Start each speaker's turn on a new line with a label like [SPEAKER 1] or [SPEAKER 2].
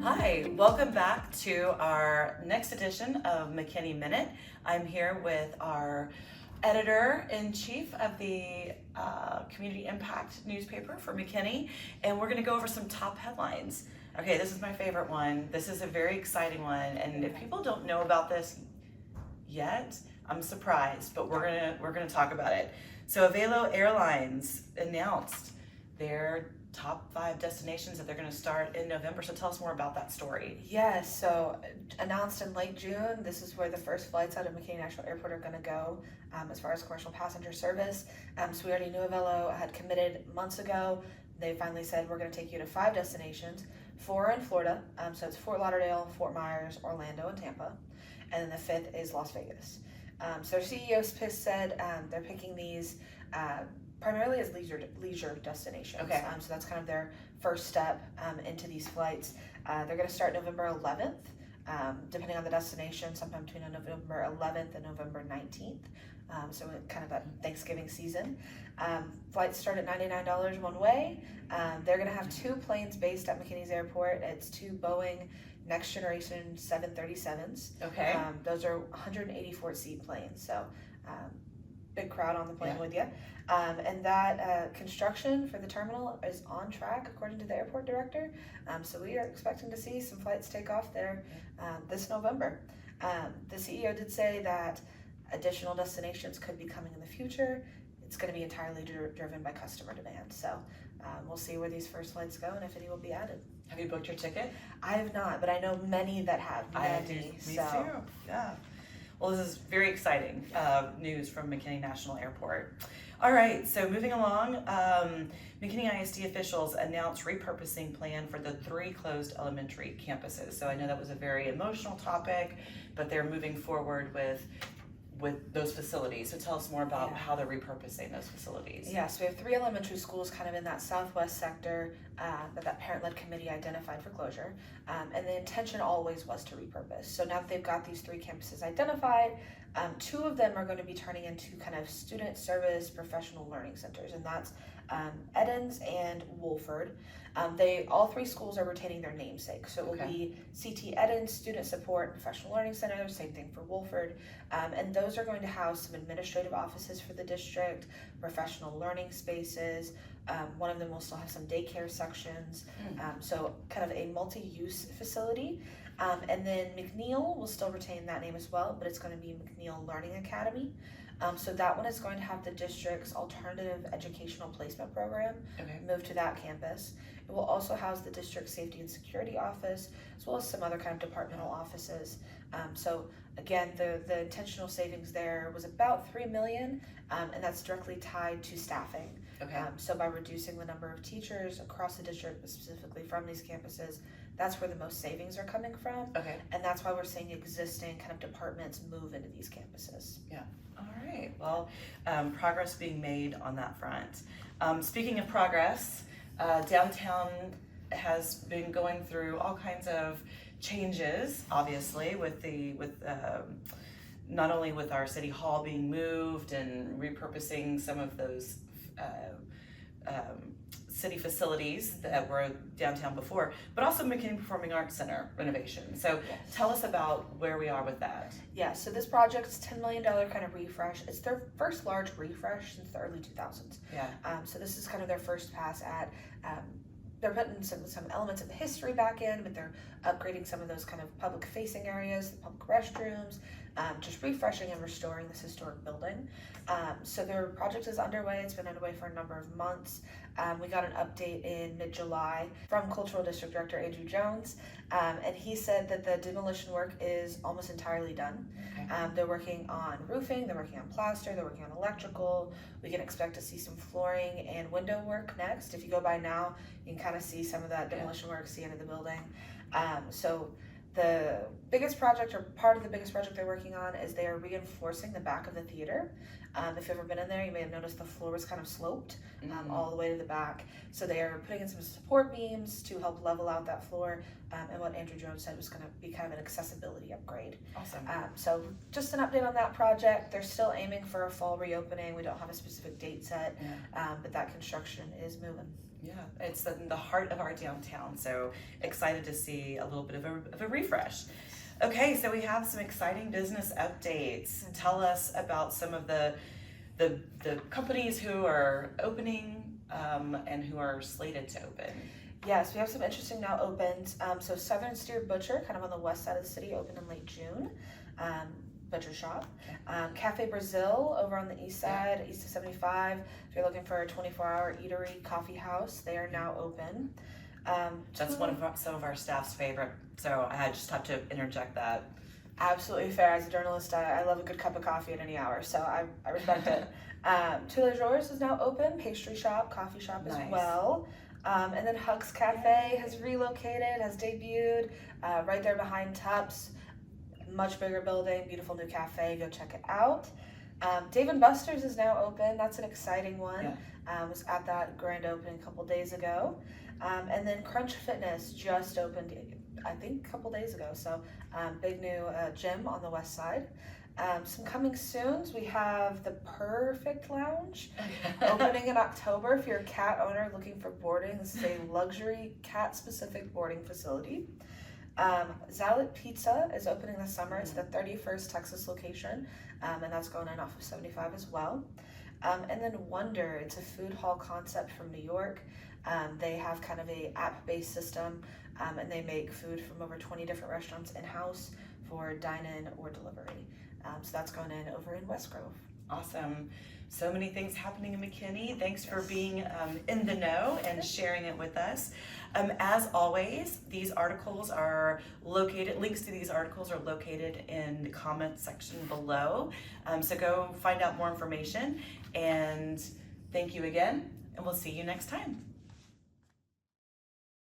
[SPEAKER 1] Hi, welcome back to our next edition of McKinney Minute. I'm here with our editor-in-chief of the Community Impact newspaper for McKinney, and we're going to go over some top headlines. Okay, this is my favorite one. This is a very exciting one, and if people don't know about this yet, I'm surprised, but we're gonna talk about it. So Avelo Airlines announced their top 5 destinations that they're going to start in November. So tell us more about that story.
[SPEAKER 2] Yes, so announced in late June, this is where the first flights out of McKinney National Airport are going to go as far as commercial passenger service. So we already knew Avelo had committed months ago. They finally said, we're going to take you to 5 destinations, 4 in Florida. So it's Fort Lauderdale, Fort Myers, Orlando, and Tampa. And then the 5th is Las Vegas. So their CEO said they're picking these primarily as leisure destinations.
[SPEAKER 1] Okay.
[SPEAKER 2] So that's kind of their first step into these flights. They're going to start November 11th, depending on the destination, sometime between November 11th and November 19th. So kind of that Thanksgiving season. Flights start at $99 one way. They're going to have 2 planes based at McKinney's airport. It's 2 Boeing next generation 737s.
[SPEAKER 1] Okay.
[SPEAKER 2] Those are 184 seat planes. So big crowd on the plane with you. And that construction for the terminal is on track, according to the airport director. So we are expecting to see some flights take off there this November. The CEO did say that additional destinations could be coming in the future. It's going to be entirely driven by customer demand. So we'll see where these first flights go and if any will be added.
[SPEAKER 1] Have you booked your ticket?
[SPEAKER 2] I have not, but I know many that have.
[SPEAKER 1] Me too. Yeah. Well, this is very exciting news from McKinney National Airport. All right, so moving along, McKinney ISD officials announced repurposing plan for the 3 closed elementary campuses. So I know that was a very emotional topic, but they're moving forward with those facilities. So tell us more about how they're repurposing those facilities.
[SPEAKER 2] Yeah, so we have 3 elementary schools kind of in that southwest sector that parent-led committee identified for closure. And the intention always was to repurpose. So now that they've got these 3 campuses identified, 2 of them are going to be turning into kind of student service professional learning centers, and that's Edens and Wolford. All 3 schools are retaining their namesake. So it will be CT Edens, Student Support Professional Learning Center, same thing for Wolford. And those are going to house some administrative offices for the district, professional learning spaces. One of them will still have some daycare sections. So kind of a multi-use facility. And then McNeil will still retain that name as well, but it's going to be McNeil Learning Academy. So that one is going to have the district's alternative educational placement program move to that campus. It will also house the district safety and security office, as well as some other kind of departmental offices. So again, the intentional savings there was about $3 million, and that's directly tied to staffing. So by reducing the number of teachers across the district, but specifically from these campuses, that's where the most savings are coming from. And that's why we're seeing existing kind of departments move into these campuses.
[SPEAKER 1] Yeah. All right. Well, progress being made on that front. Speaking of progress, downtown has been going through all kinds of changes, obviously, with not only with our city hall being moved and repurposing some of those city facilities that were downtown before, but also McKinney Performing Arts Center renovation. So tell us about where we are with that.
[SPEAKER 2] Yeah, so this project is $10 million kind of refresh. It's their first large refresh since the early 2000s. So this is kind of their first pass at they're putting some elements of the history back in, but they're upgrading some of those kind of public facing areas, the public restrooms, just refreshing and restoring this historic building. So their project is underway. It's been underway for a number of months. We got an update in mid-July from Cultural District Director Andrew Jones, and he said that the demolition work is almost entirely done. They're working on roofing, they're working on plaster, they're working on electrical. We can expect to see some flooring and window work next. If you go by now, you can kind of see some of that demolition work, see into the building. So the biggest project, or part of the biggest project they're working on, is they are reinforcing the back of the theater. If you've ever been in there, you may have noticed the floor was kind of sloped all the way to the back. So they are putting in some support beams to help level out that floor. And what Andrew Jones said was going to be kind of an accessibility upgrade.
[SPEAKER 1] Awesome.
[SPEAKER 2] So just an update on that project. They're still aiming for a fall reopening. We don't have a specific date set, but that construction is moving.
[SPEAKER 1] Yeah, it's in the heart of our downtown, so excited to see a little bit of a refresh. Okay, so we have some exciting business updates. Tell us about some of the companies who are opening and who are slated to open.
[SPEAKER 2] Yes, we have some interesting now opens. So Southern Steer Butcher, kind of on the west side of the city, opened in late June. Butcher shop. Cafe Brazil over on the east side, east of 75. If you're looking for a 24-hour eatery, coffee house, they are now open.
[SPEAKER 1] That's one of some of our staff's favorite, so I just have to interject that.
[SPEAKER 2] Absolutely fair. As a journalist, I love a good cup of coffee at any hour, so I respect it. Two Les Jours is now open, pastry shop, coffee shop as well. And then Hugs Cafe has relocated, has debuted right there behind Tups. Much bigger building, beautiful new cafe, go check it out. Dave & Buster's is now open. That's an exciting one. Was at that grand opening a couple days ago. And then Crunch Fitness just opened, I think, a couple days ago. So big new gym on the west side. Some coming soons, we have the Perfect Lounge opening in October. If you're a cat owner looking for boarding, this is a luxury cat-specific boarding facility. Zalit Pizza is opening this summer. It's the 31st Texas location, and that's going in off of 75 as well. And then Wonder, it's a food hall concept from New York. They have kind of a app-based system, and they make food from over 20 different restaurants in-house for dine-in or delivery. So that's going in over in West Grove.
[SPEAKER 1] Awesome. So many things happening in McKinney. Thanks for being in the know and sharing it with us. As always, these articles are located, links to these articles are located in the comment section below. So go find out more information, and thank you again, and we'll see you next time.